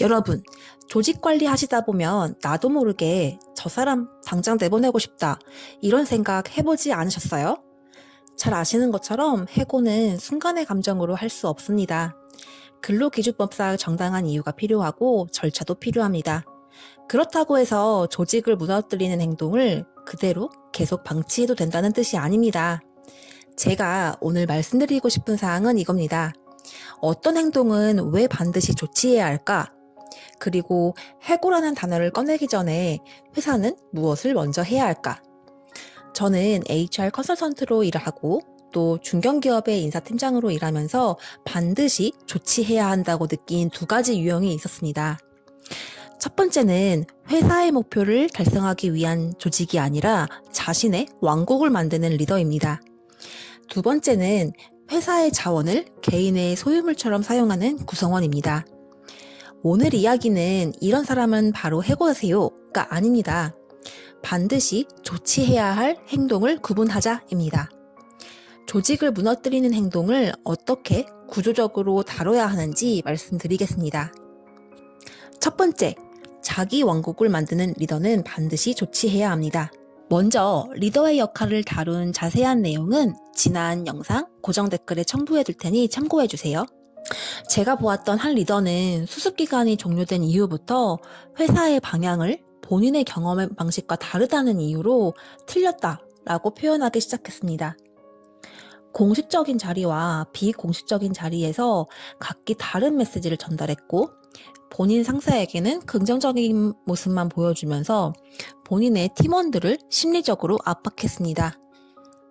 여러분, 조직 관리 하시다 보면 나도 모르게 저 사람 당장 내보내고 싶다. 이런 생각 해보지 않으셨어요? 잘 아시는 것처럼 해고는 순간의 감정으로 할 수 없습니다. 근로기준법상 정당한 이유가 필요하고 절차도 필요합니다. 그렇다고 해서 조직을 무너뜨리는 행동을 그대로 계속 방치해도 된다는 뜻이 아닙니다. 제가 오늘 말씀드리고 싶은 사항은 이겁니다. 어떤 행동은 왜 반드시 조치해야 할까? 그리고 해고라는 단어를 꺼내기 전에 회사는 무엇을 먼저 해야 할까? 저는 HR 컨설턴트로 일을 하고 또 중견기업의 인사팀장으로 일하면서 반드시 조치해야 한다고 느낀 두 가지 유형이 있었습니다. 첫 번째는 회사의 목표를 달성하기 위한 조직이 아니라 자신의 왕국을 만드는 리더입니다. 두 번째는 회사의 자원을 개인의 소유물처럼 사용하는 구성원입니다. 오늘 이야기는 이런 사람은 바로 해고하세요가 아닙니다. 반드시 조치해야 할 행동을 구분하자입니다. 조직을 무너뜨리는 행동을 어떻게 구조적으로 다뤄야 하는지 말씀드리겠습니다. 첫 번째, 자기 왕국을 만드는 리더는 반드시 조치해야 합니다. 먼저 리더의 역할을 다룬 자세한 내용은 지난 영상 고정 댓글에 첨부해 둘 테니 참고해 주세요. 제가 보았던 한 리더는 수습기간이 종료된 이후부터 회사의 방향을 본인의 경험 방식과 다르다는 이유로 틀렸다라고 표현하기 시작했습니다. 공식적인 자리와 비공식적인 자리에서 각기 다른 메시지를 전달했고 본인 상사에게는 긍정적인 모습만 보여주면서 본인의 팀원들을 심리적으로 압박했습니다.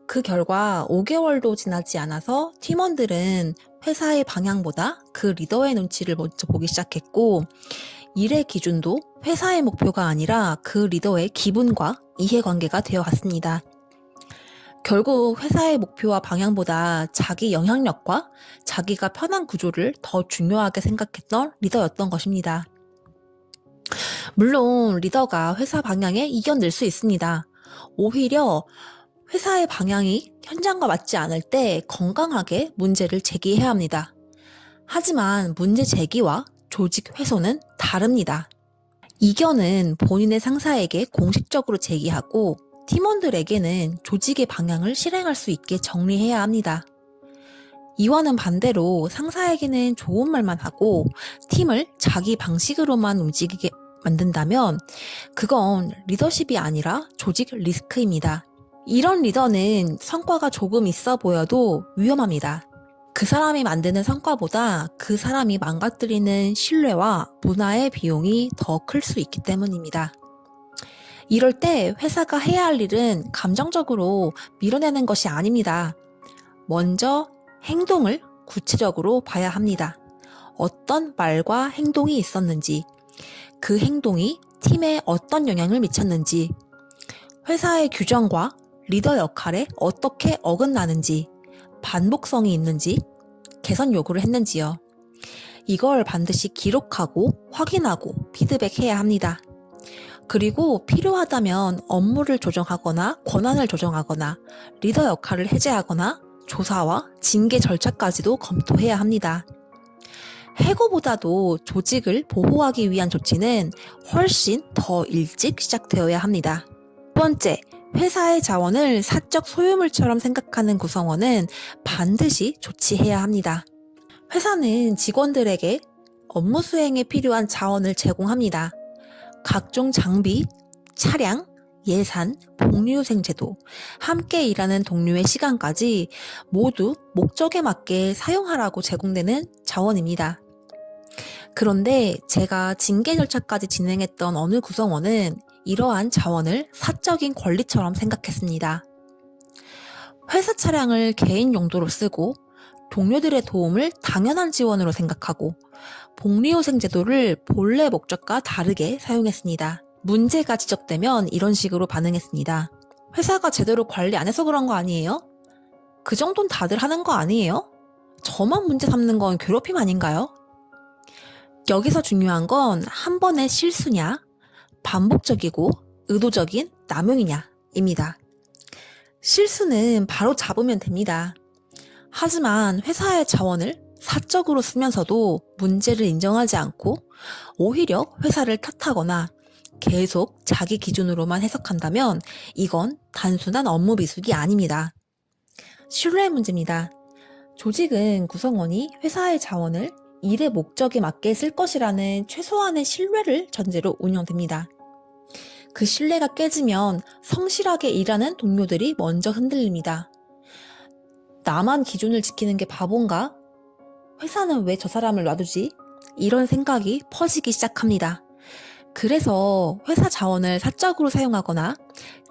그 결과 5개월도 지나지 않아서 팀원들은 회사의 방향보다 그 리더의 눈치를 먼저 보기 시작했고 일의 기준도 회사의 목표가 아니라 그 리더의 기분과 이해관계가 되어 갔습니다. 결국 회사의 목표와 방향보다 자기 영향력과 자기가 편한 구조를 더 중요하게 생각했던 리더였던 것입니다. 물론 리더가 회사 방향에 이겨낼 수 있습니다. 오히려 회사의 방향이 현장과 맞지 않을 때 건강하게 문제를 제기해야 합니다. 하지만 문제 제기와 조직 훼손은 다릅니다. 이견은 본인의 상사에게 공식적으로 제기하고 팀원들에게는 조직의 방향을 실행할 수 있게 정리해야 합니다. 이와는 반대로 상사에게는 좋은 말만 하고 팀을 자기 방식으로만 움직이게 만든다면 그건 리더십이 아니라 조직 리스크입니다. 이런 리더는 성과가 조금 있어 보여도 위험합니다. 그 사람이 만드는 성과보다 그 사람이 망가뜨리는 신뢰와 문화의 비용이 더 클 수 있기 때문입니다. 이럴 때 회사가 해야 할 일은 감정적으로 밀어내는 것이 아닙니다. 먼저 행동을 구체적으로 봐야 합니다. 어떤 말과 행동이 있었는지, 그 행동이 팀에 어떤 영향을 미쳤는지, 회사의 규정과 리더 역할에 어떻게 어긋나는지, 반복성이 있는지, 개선 요구를 했는지요. 이걸 반드시 기록하고 확인하고 피드백해야 합니다. 그리고 필요하다면 업무를 조정하거나 권한을 조정하거나 리더 역할을 해제하거나 조사와 징계 절차까지도 검토해야 합니다. 해고보다도 조직을 보호하기 위한 조치는 훨씬 더 일찍 시작되어야 합니다. 두 번째, 회사의 자원을 사적 소유물처럼 생각하는 구성원은 반드시 조치해야 합니다. 회사는 직원들에게 업무 수행에 필요한 자원을 제공합니다. 각종 장비, 차량, 예산, 복리후생 제도, 함께 일하는 동료의 시간까지 모두 목적에 맞게 사용하라고 제공되는 자원입니다. 그런데 제가 징계 절차까지 진행했던 어느 구성원은 이러한 자원을 사적인 권리처럼 생각했습니다. 회사 차량을 개인 용도로 쓰고 동료들의 도움을 당연한 지원으로 생각하고 복리후생 제도를 본래 목적과 다르게 사용했습니다. 문제가 지적되면 이런 식으로 반응했습니다. 회사가 제대로 관리 안 해서 그런 거 아니에요? 그 정도는 다들 하는 거 아니에요? 저만 문제 삼는 건 괴롭힘 아닌가요? 여기서 중요한 건 한 번의 실수냐, 반복적이고 의도적인 남용이냐입니다. 실수는 바로 잡으면 됩니다. 하지만 회사의 자원을 사적으로 쓰면서도 문제를 인정하지 않고 오히려 회사를 탓하거나 계속 자기 기준으로만 해석한다면 이건 단순한 업무 미숙이 아닙니다. 신뢰 문제입니다. 조직은 구성원이 회사의 자원을 일의 목적에 맞게 쓸 것이라는 최소한의 신뢰를 전제로 운영됩니다. 그 신뢰가 깨지면 성실하게 일하는 동료들이 먼저 흔들립니다. 나만 기준을 지키는 게 바본가? 회사는 왜 저 사람을 놔두지? 이런 생각이 퍼지기 시작합니다. 그래서 회사 자원을 사적으로 사용하거나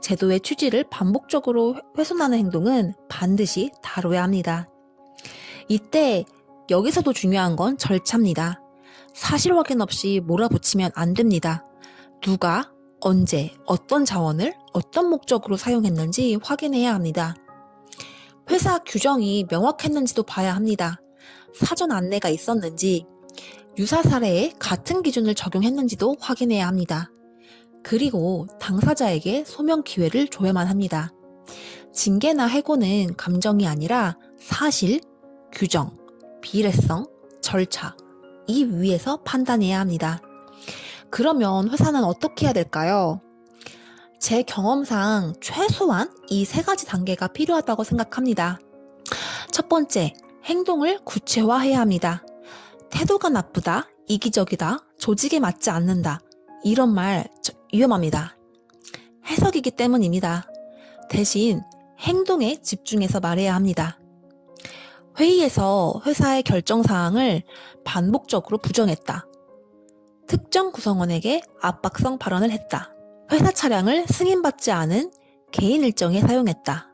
제도의 취지를 반복적으로 훼손하는 행동은 반드시 다뤄야 합니다. 이때 여기서도 중요한 건 절차입니다. 사실 확인 없이 몰아붙이면 안 됩니다. 누가, 언제, 어떤 자원을 어떤 목적으로 사용했는지 확인해야 합니다. 회사 규정이 명확했는지도 봐야 합니다. 사전 안내가 있었는지, 유사 사례에 같은 기준을 적용했는지도 확인해야 합니다. 그리고 당사자에게 소명 기회를 줘야만 합니다. 징계나 해고는 감정이 아니라 사실, 규정, 비례성, 절차, 이 위에서 판단해야 합니다. 그러면 회사는 어떻게 해야 될까요? 제 경험상 최소한 이 3가지 단계가 필요하다고 생각합니다. 첫 번째, 행동을 구체화해야 합니다. 태도가 나쁘다, 이기적이다, 조직에 맞지 않는다. 이런 말 위험합니다. 해석이기 때문입니다. 대신 행동에 집중해서 말해야 합니다. 회의에서 회사의 결정사항을 반복적으로 부정했다. 특정 구성원에게 압박성 발언을 했다. 회사 차량을 승인받지 않은 개인 일정에 사용했다.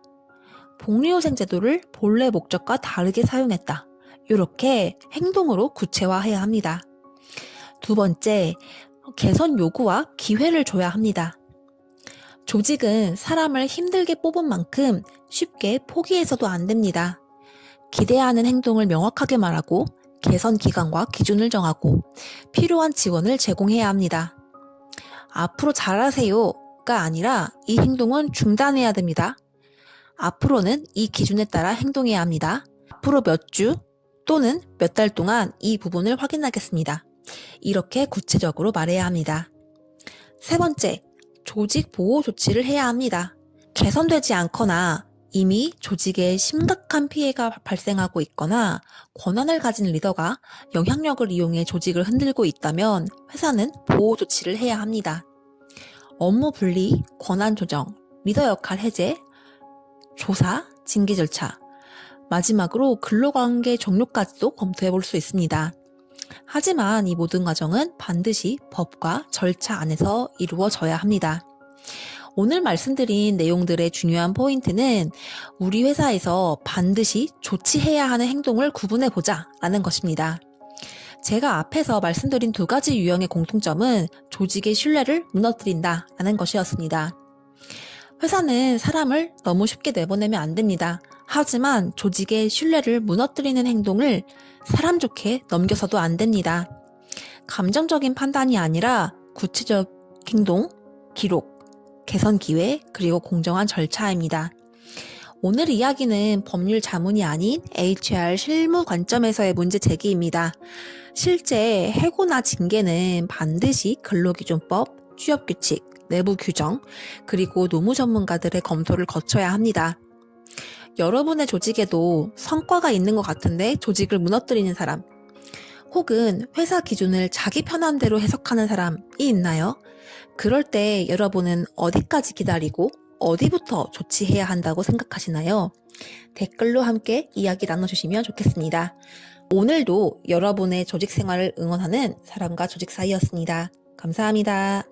복리후생 제도를 본래 목적과 다르게 사용했다. 이렇게 행동으로 구체화해야 합니다. 두 번째, 개선 요구와 기회를 줘야 합니다. 조직은 사람을 힘들게 뽑은 만큼 쉽게 포기해서도 안 됩니다. 기대하는 행동을 명확하게 말하고 개선 기간과 기준을 정하고 필요한 지원을 제공해야 합니다. 앞으로 잘하세요가 아니라 이 행동은 중단해야 됩니다. 앞으로는 이 기준에 따라 행동해야 합니다. 앞으로 몇 주 또는 몇 달 동안 이 부분을 확인하겠습니다. 이렇게 구체적으로 말해야 합니다. 세 번째, 조직 보호 조치를 해야 합니다. 개선되지 않거나 이미 조직에 심각한 피해가 발생하고 있거나 권한을 가진 리더가 영향력을 이용해 조직을 흔들고 있다면 회사는 보호 조치를 해야 합니다. 업무 분리, 권한 조정, 리더 역할 해제, 조사, 징계 절차, 마지막으로 근로관계 종료까지도 검토해 볼 수 있습니다. 하지만 이 모든 과정은 반드시 법과 절차 안에서 이루어져야 합니다. 오늘 말씀드린 내용들의 중요한 포인트는 우리 회사에서 반드시 조치해야 하는 행동을 구분해보자 라는 것입니다. 제가 앞에서 말씀드린 2가지 유형의 공통점은 조직의 신뢰를 무너뜨린다 라는 것이었습니다. 회사는 사람을 너무 쉽게 내보내면 안 됩니다. 하지만 조직의 신뢰를 무너뜨리는 행동을 사람 좋게 넘겨서도 안 됩니다. 감정적인 판단이 아니라 구체적 행동, 기록, 개선 기회, 그리고 공정한 절차입니다. 오늘 이야기는 법률 자문이 아닌 HR 실무 관점에서의 문제 제기입니다. 실제 해고나 징계는 반드시 근로기준법, 취업규칙, 내부 규정, 그리고 노무 전문가들의 검토를 거쳐야 합니다. 여러분의 조직에도 성과가 있는 것 같은데 조직을 무너뜨리는 사람, 혹은 회사 기준을 자기 편한 대로 해석하는 사람이 있나요? 그럴 때 여러분은 어디까지 기다리고 어디부터 조치해야 한다고 생각하시나요? 댓글로 함께 이야기 나눠주시면 좋겠습니다. 오늘도 여러분의 조직 생활을 응원하는 사람과 조직 사이였습니다. 감사합니다.